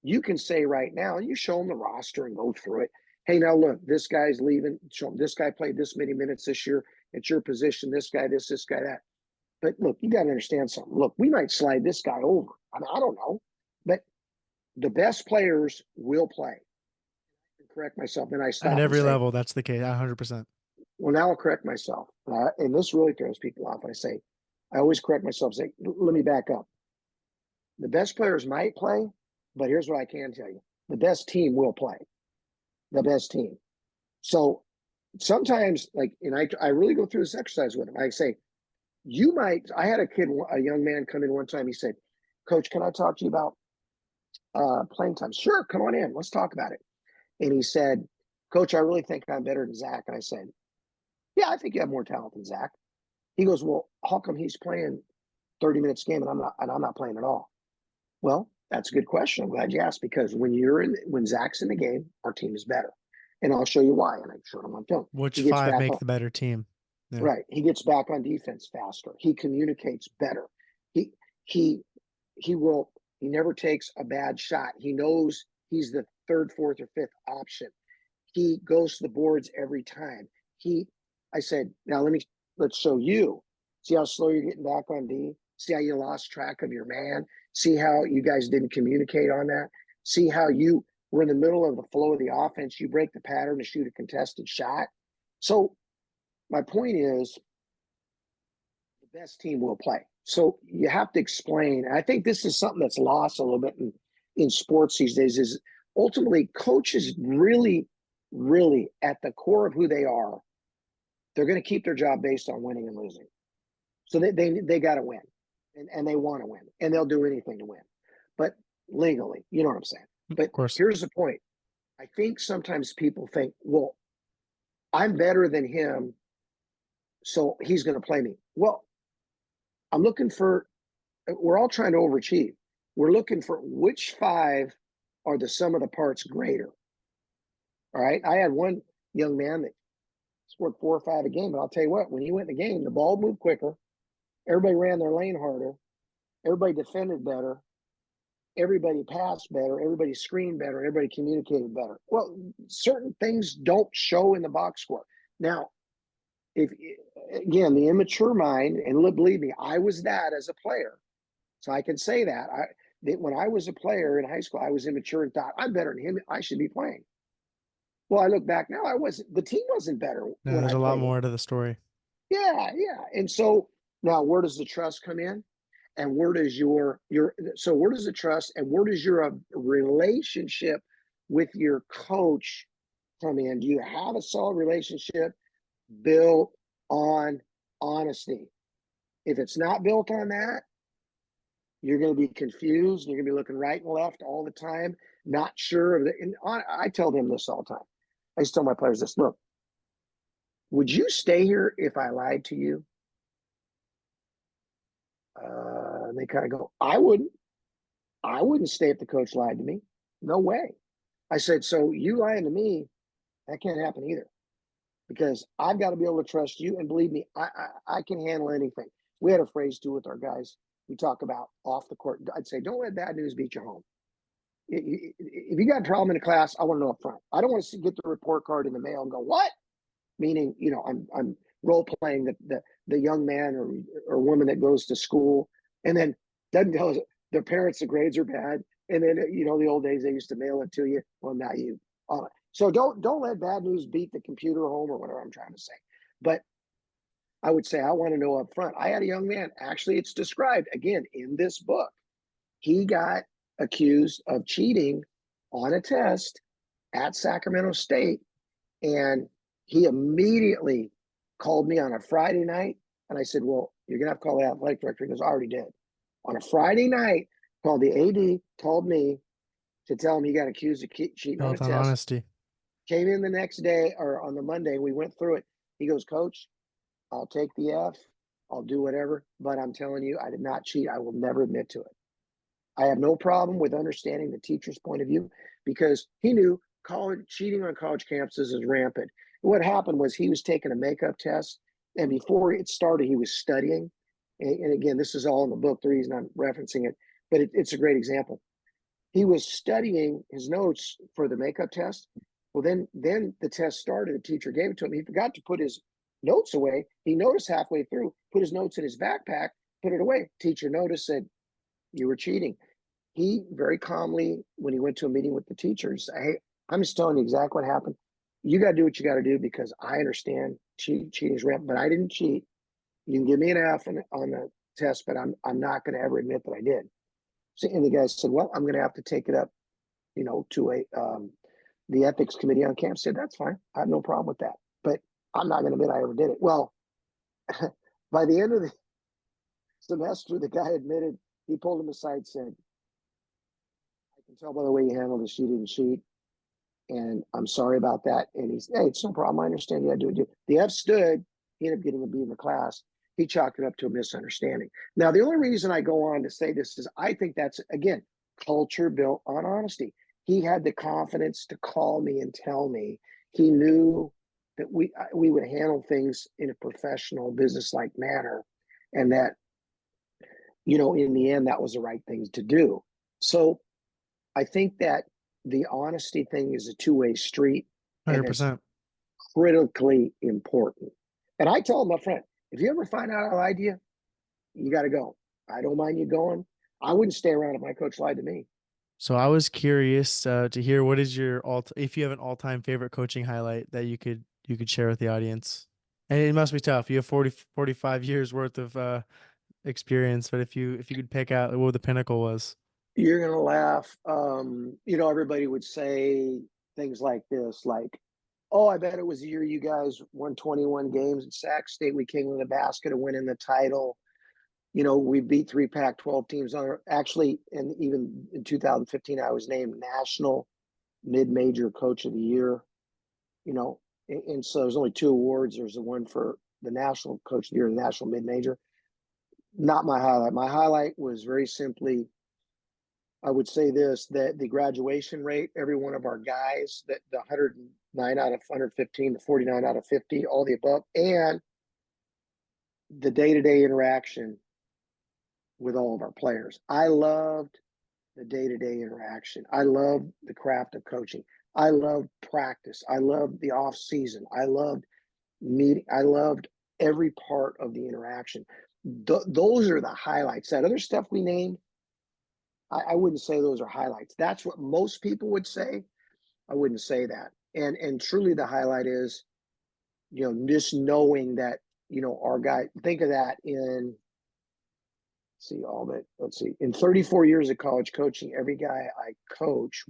you can say right now, you show them the roster and go through it. Hey, now look, this guy's leaving. Show them this guy played this many minutes this year. It's your position. This guy, this guy, that. But look, you got to understand something. Look, we might slide this guy over. I mean, I don't know, but the best players will play. Correct myself, and I At stop and every say, level, that's the case. 100%. well, now I'll correct myself. And this really throws people off. I always correct myself, say, let me back up. The best players might play, but here's what I can tell you. The best team will play. The best team. So sometimes, and I really go through this exercise with them. I say, I had a young man come in one time. He said, Coach, can I talk to you about playing time? Sure, come on in. Let's talk about it. And he said, Coach, I really think I'm better than Zach. And I said, yeah, I think you have more talent than Zach. He goes, well, how come he's playing 30 minutes a game and I'm not playing at all? Well, that's a good question. I'm glad you asked, because when Zach's in the game, our team is better. And I'll show you why. And I showed him on film. Which He gets five back make on, the better team? Yeah. right. He gets back on defense faster. He communicates better. He he he will he never takes a bad shot. He knows he's the third, fourth, or fifth option. He goes to the boards every time. I said, now let's show you. See how slow you're getting back on D? See how you lost track of your man? See how you guys didn't communicate on that? See how you were in the middle of the flow of the offense. You break the pattern to shoot a contested shot. So my point is, the best team will play. So you have to explain. And I think this is something that's lost a little bit in sports these days, is ultimately coaches really, really at the core of who they are, they're going to keep their job based on winning and losing. So they got to win, and they want to win, and they'll do anything to win, but legally, you know what I'm saying? But Of course. here's the point. I think sometimes people think, well, I'm better than him, so he's going to play me. Well, we're all trying to overachieve. We're looking for which five are the sum of the parts greater. All right. I had one young man that scored 4 or 5 a game, but I'll tell you what, when he went in the game, the ball moved quicker. Everybody ran their lane harder. Everybody defended better. Everybody passed better. Everybody screened better. Everybody communicated better. Well, certain things don't show in the box score. Now, if again, the immature mind, and believe me, I was that as a player. So I can say that when I was a player in high school, I was immature and thought, I'm better than him. I should be playing. Well, I look back now, the team wasn't better No, when there's I a lot played. more to the story. Yeah. And so now, where does the trust come in? And where does where does the trust and where does your relationship with your coach come in? Do you have a solid relationship built on honesty? If it's not built on that, you're going to be confused. You're going to be looking right and left all the time, not sure of it. And I tell them this all the time. I just tell my players this: look, would you stay here if I lied to you? And they kind of go, I wouldn't. I wouldn't stay if the coach lied to me. No way. I said, so you lying to me, that can't happen either, because I've got to be able to trust you. And believe me, I can handle anything. We had a phrase too with our guys. We talk about off the court. I'd say, don't let bad news beat you home. If you got a problem in a class, I want to know up front. I don't want to get the report card in the mail and go, what? Meaning, I'm role playing the young man or woman that goes to school and then doesn't tell their parents the grades are bad. And then, the old days they used to mail it to you. Well, now you. So don't let bad news beat the computer home, or whatever I'm trying to say. But I would say I want to know up front. I had a young man. Actually, it's described again in this book. He got accused of cheating on a test at Sacramento State, and he immediately called me on a Friday night. And I said, well, you're going to have to call the athletic director. He goes, I already did. On a Friday night, called the AD, called me to tell him he got accused of cheating on a Built on test. honesty. Came in the next day, or on the Monday, we went through it. He goes, Coach, I'll take the F. I'll do whatever. But I'm telling you, I did not cheat. I will never admit to it. I have no problem with understanding the teacher's point of view, because he knew cheating on college campuses is rampant. What happened was he was taking a makeup test, and before it started, he was studying. And again, this is all in the book, the reason I'm referencing it, but it's a great example. He was studying his notes for the makeup test. Well, then the test started. The teacher gave it to him. He forgot to put his notes away. He noticed halfway through, put his notes in his backpack, put it away. Teacher noticed, said, you were cheating. He very calmly, when he went to a meeting with the teachers, hey, I'm just telling you exactly what happened. You got to do what you got to do, because I understand cheating is rampant, but I didn't cheat. You can give me an F on the test, but I'm not going to ever admit that I did. So, and the guy said, well, I'm going to have to take it up, to the ethics committee on campus. Said, that's fine. I have no problem with that, but I'm not going to admit I ever did it. Well, by the end of the semester, the guy admitted. He pulled him aside, said, I can tell by the way you handled this, you didn't cheat. And I'm sorry about that. And he's, hey, it's no problem. I understand you got to do it. The F stood. He ended up getting a B in the class. He chalked it up to a misunderstanding. Now, the only reason I go on to say this is I think that's, again, culture built on honesty. He had the confidence to call me and tell me. He knew that we would handle things in a professional, business-like manner, and that, in the end, that was the right thing to do. So I think that the honesty thing is a two-way street, and it's 100%. critically important. And I tell my friend, if you ever find out I lied to you got to go. I don't mind you going. I wouldn't stay around if my coach lied to me. So I was curious to hear what is your if you have an all-time favorite coaching highlight that you could share with the audience. And it must be tough. You have 45 years worth of experience, but if you could pick out what the pinnacle was. You're going to laugh. Everybody would say things like this, like, oh, I bet it was the year you guys won 21 games at Sac State. We came with a basket of winning the title. We beat 3 Pac-12 teams on actually, and even in 2015, I was named National Mid-Major Coach of the Year. And so there's only 2 awards. There's the one for the National Coach of the Year and the National Mid-Major. Not my highlight. My highlight was very simply, I would say this, that the graduation rate, every one of our guys, that the 109 out of 115, the 49 out of 50, all the above, and the day-to-day interaction with all of our players. I loved the day-to-day interaction. I loved the craft of coaching. I loved practice. I loved the off season. I loved meeting. I loved every part of the interaction. Those are the highlights. That other stuff we named, I wouldn't say those are highlights. That's what most people would say. I wouldn't say that. And truly the highlight is, just knowing that, our guy, think of that in, in 34 years of college coaching, every guy I coach,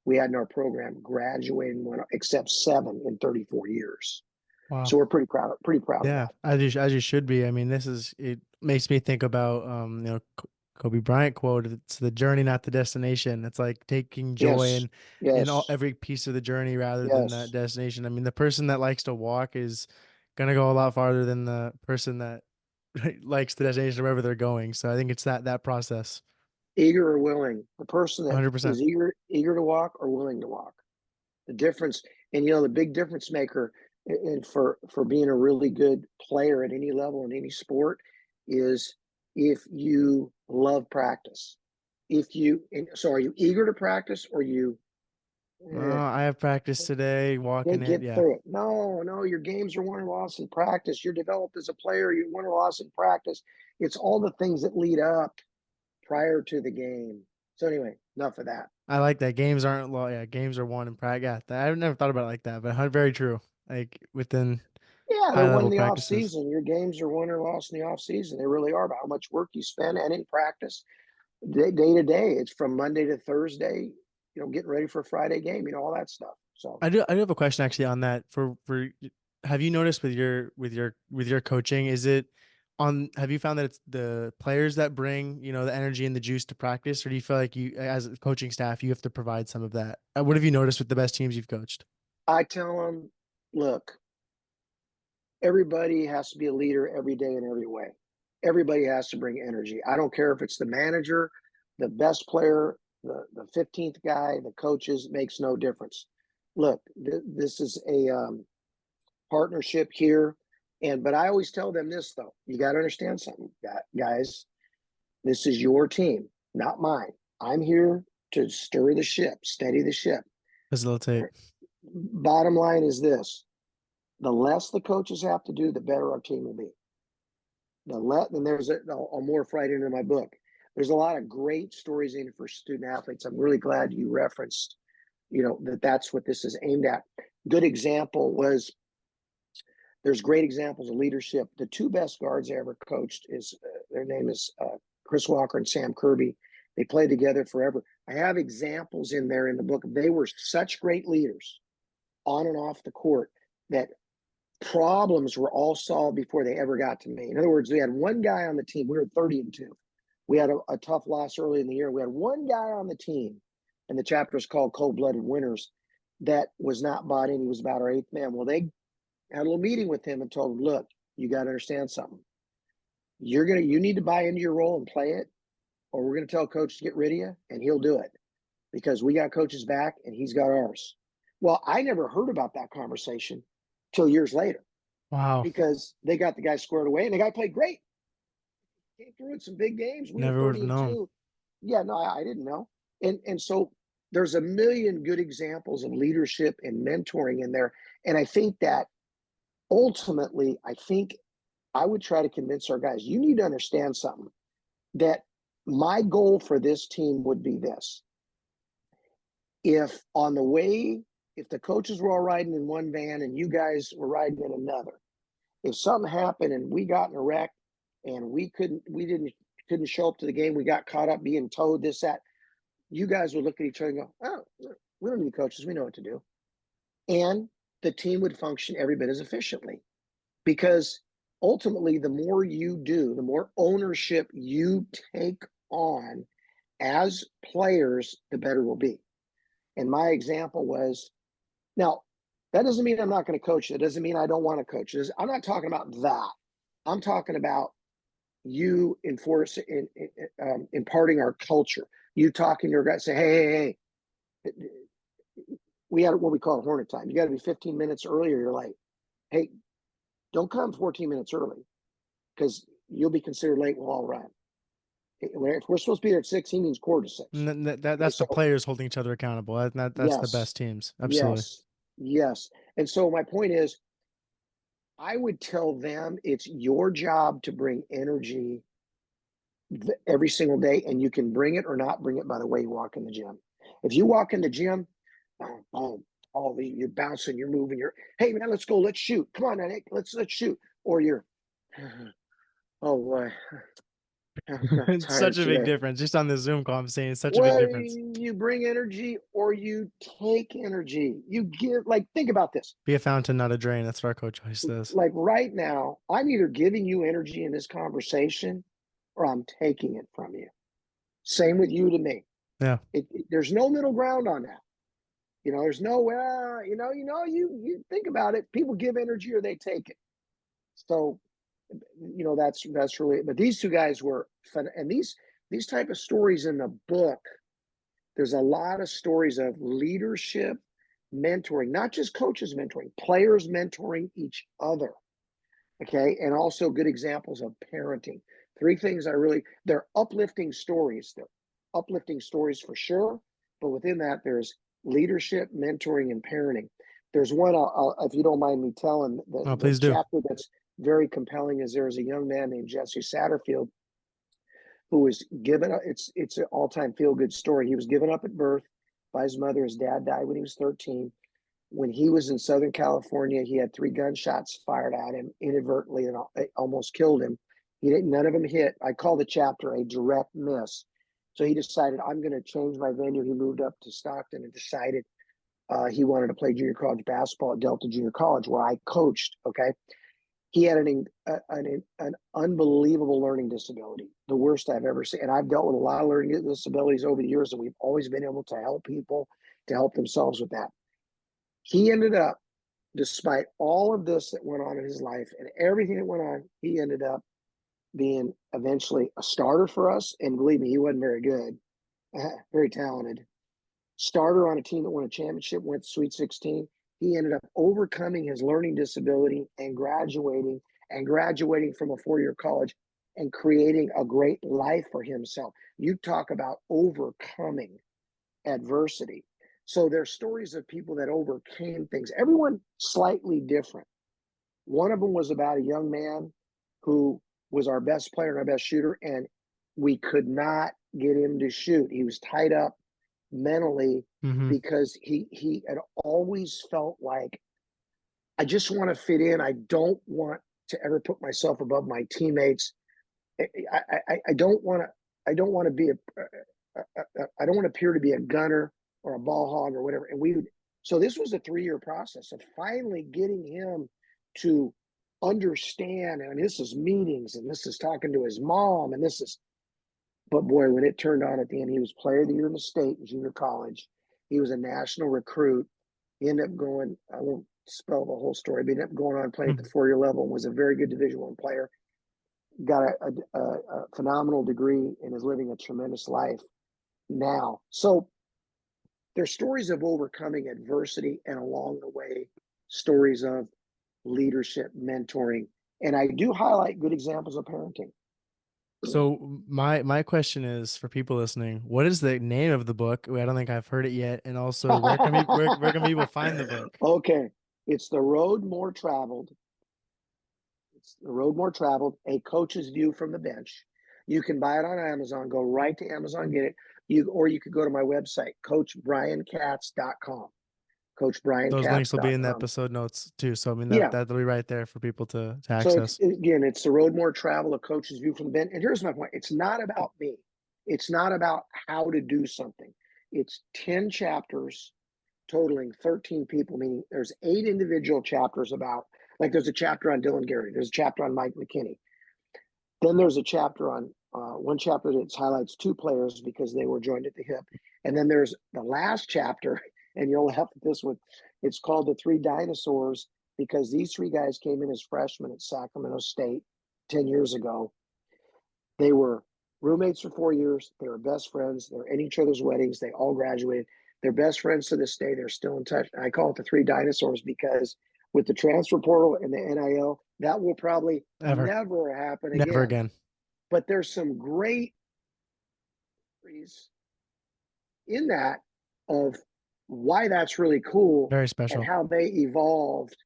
we had in our program graduated except 7 in 34 years. Wow. So we're pretty proud of Yeah, that. as you should be. I mean, it makes me think about Kobe Bryant quote, it's the journey, not the destination. It's like taking joy Yes, in yes, every piece of the journey rather than that yes. destination. I mean, the person that likes to walk is gonna go a lot farther than the person that likes the destination wherever they're going. So I think it's that process. Eager or willing. The person that is 100%. eager to walk or willing to walk. The difference, and the big difference maker, and for being a really good player at any level in any sport, is if you love practice. So are you eager to practice, or you I have practice today, walking it. get Yeah. through it? No, your games are won or lost in practice. You're developed as a player. You won or lost in practice. It's all the things that lead up prior to the game. So anyway, enough of that. I like that. Games aren't yeah, games are won in practice. Yeah, I've never thought about it like that, but very true. Like within Yeah, they're high won in level the off practices. season. Your games are won or lost in the off season. They really are, about how much work you spend and in practice day to day. It's from Monday to Thursday, getting ready for a Friday game, all that stuff. So I do have a question actually on that. For have you noticed with your coaching, is it on have you found that it's the players that bring, the energy and the juice to practice, or do you feel like you as a coaching staff you have to provide some of that? What have you noticed with the best teams you've coached? I tell them, look, everybody has to be a leader every day in every way. Everybody has to bring energy. I don't care if it's the manager, the best player, the 15th guy, the coaches, makes no difference. Look, this is a partnership here. But I always tell them this, though. You got to understand something, guys. This is your team, not mine. I'm here to stir the ship, steady the ship. Facilitate. Bottom line is this: the less the coaches have to do, the better our team will be. And there's I'll morph right into my book. There's a lot of great stories in for student athletes. I'm really glad you referenced, that's what this is aimed at. Good example was, there's great examples of leadership. The 2 best guards I ever coached their name is Chris Walker and Sam Kirby. They played together forever. I have examples in there in the book. They were such great leaders on and off the court that problems were all solved before they ever got to me. In other words, we had one guy on the team. We were 30-2. We had a tough loss early in the year. We had one guy on the team, and the chapter is called Cold-Blooded Winners, that was not bought in. He was about our eighth man. Well, they had a little meeting with him and told him, look, you got to understand something. You need to buy into your role and play it, or we're going to tell coach to get rid of you, and he'll do it because we got coach's back and he's got ours. Well, I never heard about that conversation till years later. Wow. Because they got the guy squared away and the guy played great. Came through in some big games. We Never were would have known. 30-2. Yeah, no, I didn't know. And so there's a million good examples of leadership and mentoring in there. And I think that ultimately, I would try to convince our guys, you need to understand something, that my goal for this team would be this. If the coaches were all riding in one van and you guys were riding in another, if something happened and we got in a wreck and we couldn't show up to the game, we got caught up being towed, this, that, you guys would look at each other and go, oh, we don't need coaches, we know what to do. And the team would function every bit as efficiently, because ultimately the more you do, the more ownership you take on as players, the better we'll be. And my example was, now, that doesn't mean I'm not going to coach. That doesn't mean I don't want to coach. I'm not talking about that. I'm talking about you imparting our culture. You talking to your guys, say, hey, we had what we call hornet time. You got to be 15 minutes earlier. You're like, hey, don't come 14 minutes early because you'll be considered late. We'll all run. If we're supposed to be there at 6, he means quarter to 6. That's the players holding each other accountable. That's the best teams. Absolutely. Yes. And so my point is, I would tell them it's your job to bring energy every single day, and you can bring it or not bring it by the way you walk in the gym. If you walk in the gym, you're bouncing, you're moving, hey man, let's go, let's shoot. Come on, Nanik, let's shoot. Or you're, oh boy, It's such a big difference. Just on the Zoom call, I'm saying it's such a big difference. You bring energy or you take energy. You give, think about this. Be a fountain, not a drain. That's what our coach always says. Like right now, I'm either giving you energy in this conversation or I'm taking it from you. Same with you to me. Yeah. There's no middle ground on that. There's no, you think about it. People give energy or they take it. So, that's really, but these two guys were fun. And these type of stories in the book, there's a lot of stories of leadership, mentoring, not just coaches mentoring, players mentoring each other. Okay. And also good examples of parenting. 3 things they're uplifting stories. They're uplifting stories for sure. But within that, there's leadership, mentoring, and parenting. There's one, if you don't mind me telling, the chapter that's very compelling is there's a young man named Jesse Satterfield who was given up. It's an all-time feel-good story. He was given up at birth by his mother. His dad died when he was 13. When he was in Southern California, he had 3 gunshots fired at him inadvertently and it almost killed him. None of them hit. I call the chapter a direct miss. So he decided, I'm going to change my venue. He moved up to Stockton and decided he wanted to play junior college basketball at Delta Junior College, where I coached. Okay. He had an unbelievable learning disability, the worst I've ever seen. And I've dealt with a lot of learning disabilities over the years, and we've always been able to help people to help themselves with that. He ended up, despite all of this that went on in his life and everything that went on, he ended up being eventually a starter for us. And believe me, he wasn't very good, very talented. Starter on a team that won a championship, went to Sweet 16. He ended up overcoming his learning disability and graduating from a 4-year college and creating a great life for himself. You talk about overcoming adversity. So there's stories of people that overcame things, everyone slightly different. One of them was about a young man who was our best player and our best shooter, and we could not get him to shoot. He was tied up mentally because he had always felt like, I just want to fit in. I don't want to ever put myself above my teammates. I don't want to be I don't want to appear to be a gunner or a ball hog or whatever. And so this was a 3-year process of finally getting him to understand. And this is meetings, and this is talking to his mom, and but boy, when it turned on at the end, he was player of the year in the state in junior college. He was a national recruit. He ended up going, I won't spell the whole story, but he ended up going on playing at the Mhm. 4-year level and was a very good Division I player. Got a phenomenal degree and is living a tremendous life now. So there's stories of overcoming adversity and along the way, stories of leadership, mentoring, and I do highlight good examples of parenting. So my question is for people listening, what is the name of the book? I don't think I've heard it yet. And also, where can people find the book? Okay, it's The Road More Traveled. It's The Road More Traveled, A Coach's View from the Bench. You can buy it on Amazon. Go right to Amazon, get it. Or you could go to my website, coachbryankatz.com. Those links will be in the Coachbryankatz.com. episode notes too. So I mean Yeah. that'll be right there for people to So it's access. again, it's The Road More Travel, A Coach's View from the Bench. And here's my point. It's not about me. It's not about how to do something. It's 10 chapters totaling 13 people, meaning there's 8 individual chapters about, like there's a chapter on Dylan Gary, there's a chapter on Mike McKinney. Then there's a chapter on one chapter that highlights 2 players because they were joined at the hip. And then there's the last chapter, and you'll laugh at this one. It's called The 3 Dinosaurs because these 3 guys came in as freshmen at Sacramento State 10 years ago. They were roommates for 4 years. They were best friends. They're in each other's weddings. They all graduated. They're best friends to this day. They're still in touch. I call it the 3 dinosaurs because with the transfer portal and the NIL, that will probably Ever. never happen Never again. again. But there's some great stories in that of why that's really cool Very and special. how they evolved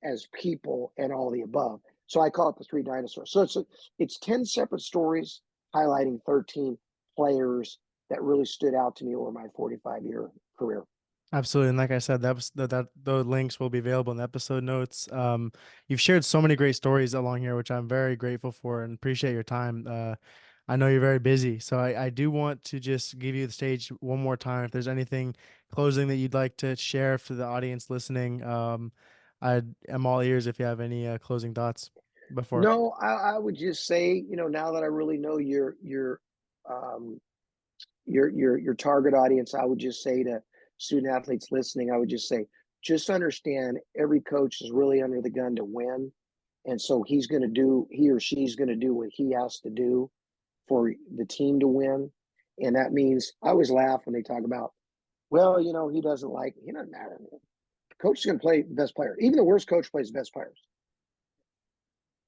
as people and all the above. So I call it the 3 dinosaurs. So it's 10 separate stories highlighting 13 players that really stood out to me over my 45-year career. Absolutely. And like I said, that the links will be available in the episode notes. You've shared so many great stories along here, which I'm very grateful for and appreciate your time. I know you're very busy, so I do want to just give you the stage one more time. If there's anything closing that you'd like to share for the audience listening, I am all ears if you have any closing thoughts before. No, I would just say, now that I really know um, your target audience, I would just say to student athletes listening, I would just say, just understand every coach is really under the gun to win. And so he or she's going to do what he has to do for the team to win. And that means I always laugh when they talk about, well, he doesn't like, he doesn't matter. The coach is going to play the best player. Even the worst coach plays the best players.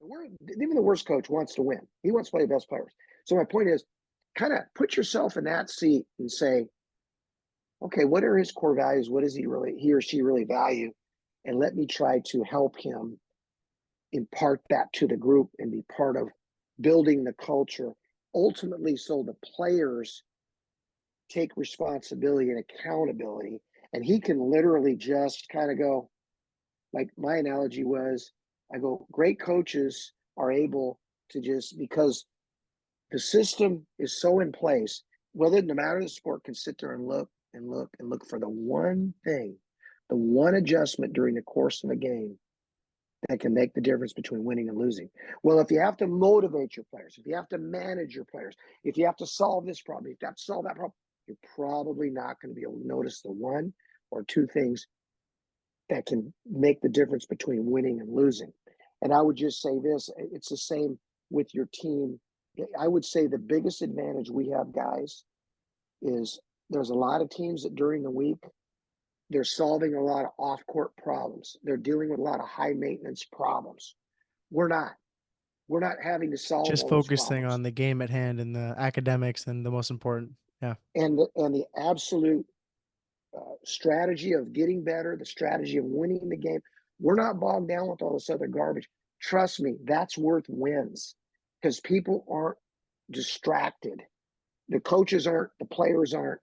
Even the worst coach wants to win. He wants to play the best players. So my point is, kind of put yourself in that seat and say, okay, what are his core values? What does he or she really value? And let me try to help him impart that to the group and be part of building the culture ultimately so the players take responsibility and accountability. And he can literally just kind of go, like my analogy was, I go, great coaches are able to just, because the system is so in place, whether no matter the sport, can sit there and look and look and look for the one thing, the one adjustment during the course of a game that can make the difference between winning and losing. Well, if you have to motivate your players, if you have to manage your players, if you have to solve this problem, if you have to solve that problem, you're probably not going to be able to notice the 1 or 2 things that can make the difference between winning and losing. And I would just say this, it's the same with your team. I would say the biggest advantage we have, guys, is there's a lot of teams that during the week, they're solving a lot of off-court problems. They're dealing with a lot of high-maintenance problems. We're not. We're not having to solve Just all those focusing problems. on the game at hand and the academics and the most important. Yeah. And the absolute strategy of getting better, the strategy of winning the game, we're not bogged down with all this other garbage. Trust me, that's worth wins because people aren't distracted. The coaches aren't, the players aren't.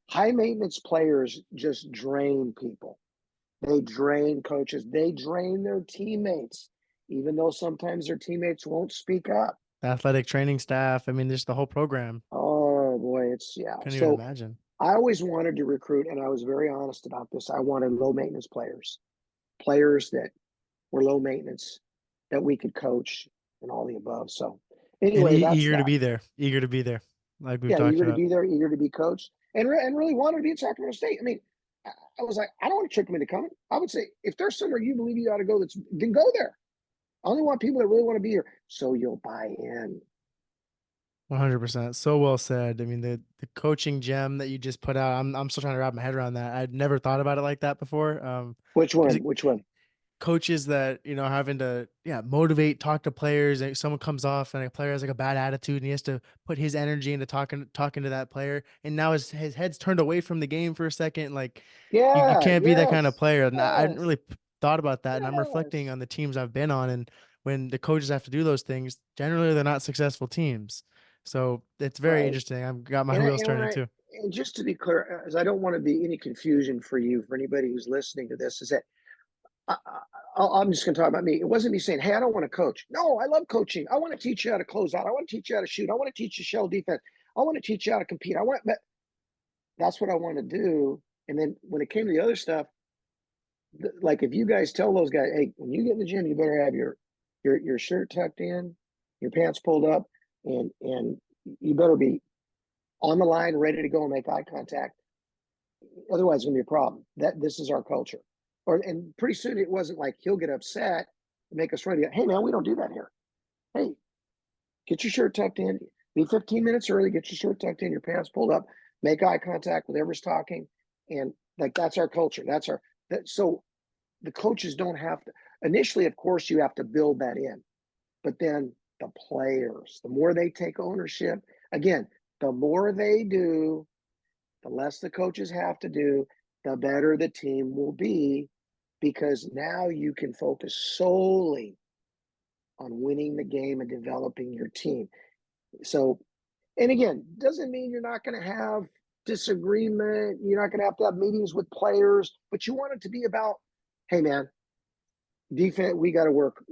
High maintenance players just drain people. They drain coaches. They drain their teammates, even though sometimes their teammates won't speak up. The athletic training staff. I mean, just the whole program. Oh boy, yeah. Couldn't even So imagine. I always wanted to recruit, and I was very honest about this. I wanted low maintenance players, players that were low maintenance that we could coach and all the above. So And anyway, that's eager to that. be there. Eager to be there, like we've Yeah, talked eager to about. be there, eager to be coached, and really wanted to be at Sacramento State. I mean, I was like, I don't want to trick them into coming. I would say, if there's somewhere you believe you ought to go, then go there. I only want people that really want to be here, so you'll buy in. 100%. So well said. I mean, the coaching gem that you just put out, I'm still trying to wrap my head around that. I'd never thought about it like that before. Which Because one? Which one? coaches that having to motivate, talk to players, and someone comes off and a player has like a bad attitude and he has to put his energy into talking to that player, and now his head's turned away from the game for a second. Like you Yeah. can't be that kind of Yes. player, and I hadn't Yes. really thought about that, and I'm reflecting Yes. on the teams I've been on, and when the coaches have to do those things, generally they're not successful teams. So it's very Right. interesting. I've got my And wheels and when turning I too. and just to be clear, as I don't want to be any confusion for you, for anybody who's listening to this, is that I'm just going to talk about me. It wasn't me saying, "Hey, I don't want to coach." No, I love coaching. I want to teach you how to close out. I want to teach you how to shoot. I want to teach you shell defense. I want to teach you how to compete. That's what I want to do. And then when it came to the other stuff, like if you guys tell those guys, "Hey, when you get in the gym, you better have your shirt tucked in, your pants pulled up, and you better be on the line, ready to go and make eye contact. Otherwise, it's gonna be a problem. That This is our culture." And pretty soon it wasn't like he'll get upset and make us ready. Hey man, we don't do that here. Hey, get your shirt tucked in. Be 15 minutes early. Get your shirt tucked in, your pants pulled up. Make eye contact with whoever's talking, and like that's our culture. So the coaches don't have to. Initially, of course, you have to build that in, but then the players, the more they take ownership, again, the more they do, the less the coaches have to do, the better the team will be, because now you can focus solely on winning the game and developing your team. So, and again, doesn't mean you're not going to have disagreement. You're not going to have meetings with players, but you want it to be about, hey man, defense, we got to work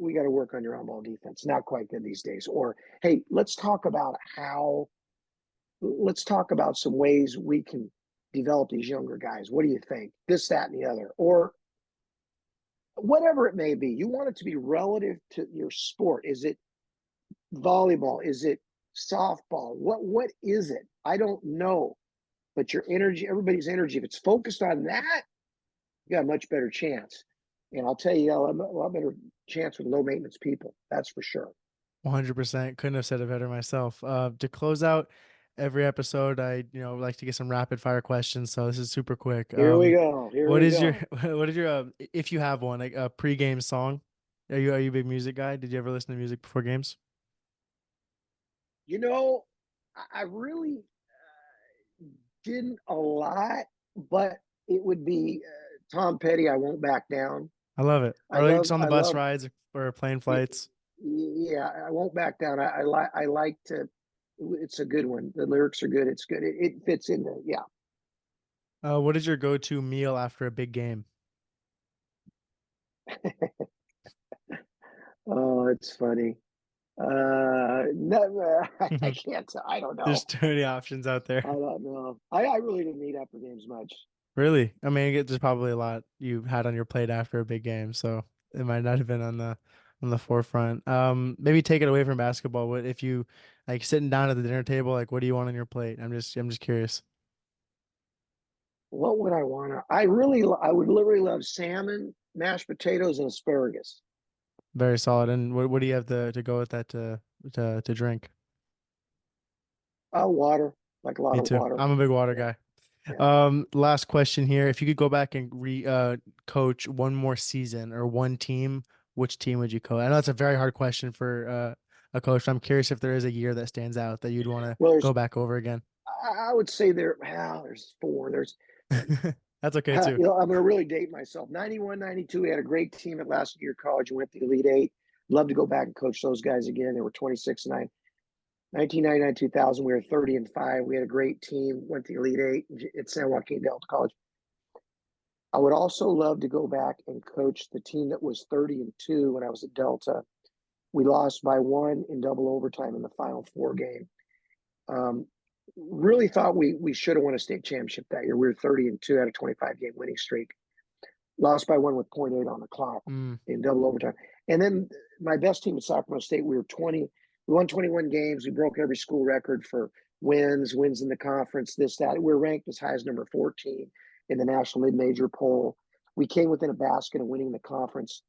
on your on ball defense. Not quite good these days. Or, hey, let's talk about some ways we can develop these younger guys. What do you think? This, that, and the other. Or whatever it may be. You want it to be relative to your sport. Is it volleyball? Is it softball? What is it? I don't know. But your energy, everybody's energy, if it's focused on that, you got a much better chance. And I'll tell you, a lot better chance with low maintenance people. That's for sure. 100%. Couldn't have said it better myself. To close out every episode, I like to get some rapid fire questions. So this is super quick. Here we go. Here What we is your go. what is your if you have one, like a pregame song? Are you a big music guy? Did you ever listen to music before games? You know, I really didn't a lot, but it would be Tom Petty. I won't back down. I love it. I Or like love, just on the I bus love. rides or plane flights. Yeah, I won't back down. I like to. It's a good one. The lyrics are good. It's good. It fits in there. Yeah. What is your go-to meal after a big game? Oh, it's funny. No, I can't. I don't There's know. too many options out I there. don't know. I really didn't eat after games much. Really? I mean, there's probably a lot you had on your plate after a big game, so it might not have been on the forefront. Maybe take it away from basketball. What if you like sitting down at the dinner table, like what do you want on your plate? I'm just curious. What would I want to? I would literally love salmon, mashed potatoes, and asparagus. Very solid. And what do you have to go with that to drink? Water, like a lot Me of too. water. I'm a big water Yeah, guy. yeah. Last question here. If you could go back and re coach one more season or one team, which team would you coach? I know it's a very hard question for a coach. I'm curious if there is a year that stands out that you'd want to Well, go back over again. I would say there's four. That's okay too. I'm going to really date myself. 91, 92, we had a great team at last year college and went to the Elite Eight. Love to go back and coach those guys again. They were 26 and 9. 1999, 2000, we were 30 and 5. We had a great team, went to the Elite Eight at San Joaquin Delta College. I would also love to go back and coach the team that was 30 and 2 when I was at Delta. We lost by one in double overtime in the Final Four game. Um, really thought we should have won a state championship that year. We were 30 and 2 out of 25 game winning streak. Lost by one with point 0.8 on the clock Mm. in double overtime. And then my best team at Sacramento State, we won 21 games. We broke every school record for wins in the conference, this, that. We were ranked as high as number 14. in the national mid-major poll. We came within a basket of winning the conference.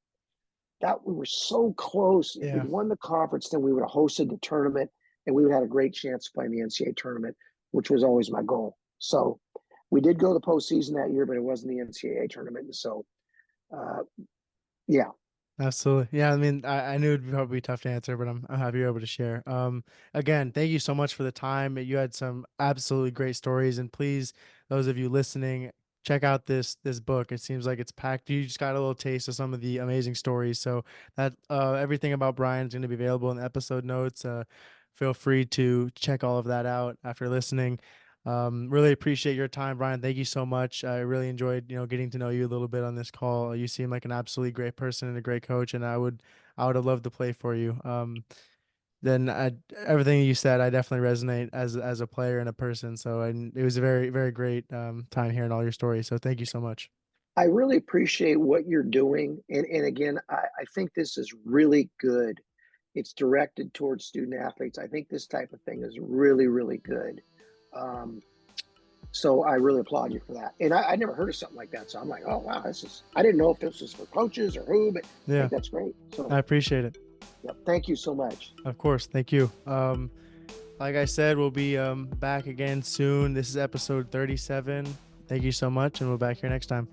That we were so close. If we'd Yeah. won the conference, then we would have hosted the tournament and we would have had a great chance to play in the NCAA tournament, which was always my goal. So we did go to the postseason that year, but it wasn't the NCAA tournament. And so, uh, yeah, Absolutely. Yeah, I mean, I knew it'd probably be tough to answer, but I'm happy you're able to share. Again, thank you so much for the time. You had some absolutely great stories, and please, those of you listening, check out this book. It seems like it's packed. You just got a little taste of some of the amazing stories. So that everything about Brian is going to be available in the episode notes. Feel free to check all of that out after listening. Really appreciate your time, Brian. Thank you so much. I really enjoyed, getting to know you a little bit on this call. You seem like an absolutely great person and a great coach, and I would have loved to play for you. Then everything you said, I definitely resonate as a player and a person. So, and it was a very, very great time hearing all your stories. So thank you so much. I really appreciate what you're doing. And again, I think this is really good. It's directed towards student athletes. I think this type of thing is really, really good. Um, so I really applaud you for that. And I never heard of something like that. So I'm like, oh, wow, I didn't know if this was for coaches or who, but I Yeah, think that's great. So, I appreciate it. yep, thank you so much. Of course. Thank you. Like I said, we'll be back again soon. This is episode 37. Thank you so much, and we'll be back here next time.